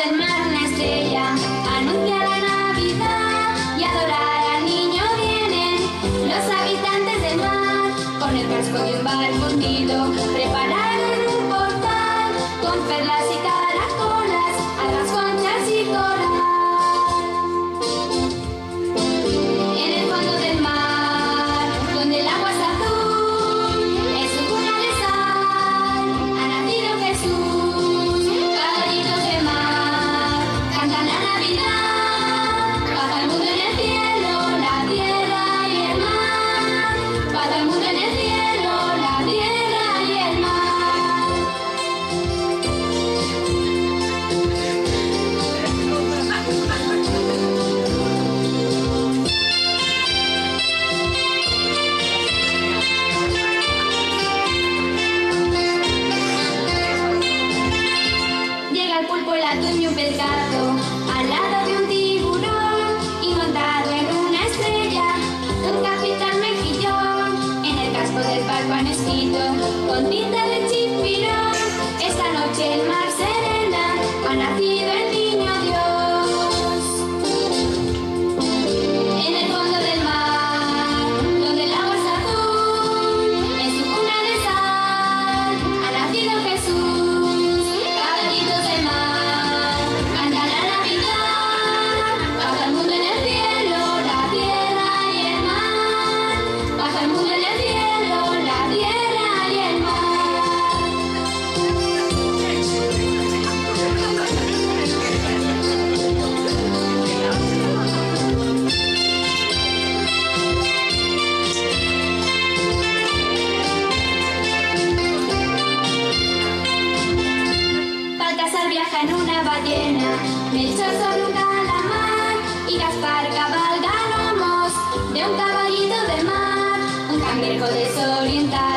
del mar una estrella anuncia la Navidad y a adorar al niño vienen los habitantes del mar. Con el casco de un barco hundido prepararon un portal con perlas y caracolas, algas, conchas y coral. En el fondo del mar, donde el agua es azul, es su cuna de sal, ha nacido Jesús. Caballitos de mar cantan la Navidad, paz al mundo en el cielo, la tierra y el mar. Paz al mundo en el cielo, la tierra y el mar. Llega el pulpo, el atún y un pescado al lado de un tiburón y montado en una estrella un capitán mejillón. En el casco del barco han escrito con tinta de chipirón: esta noche el mar serena, ha nacido el niño Dios. En el fondo del mar, donde el agua es azul, en su cuna de sal, ha nacido Jesús. Caballitos de mar cantan la Navidad, paz al mundo en el cielo, la tierra y el mar. Paz al mundo en el cielo, la tierra y el mar. Baltasar viaja en una ballena, Melchor sobre un calamar y Gaspar cabalga lomos de un caballito de mar. Un cangrejo desorientado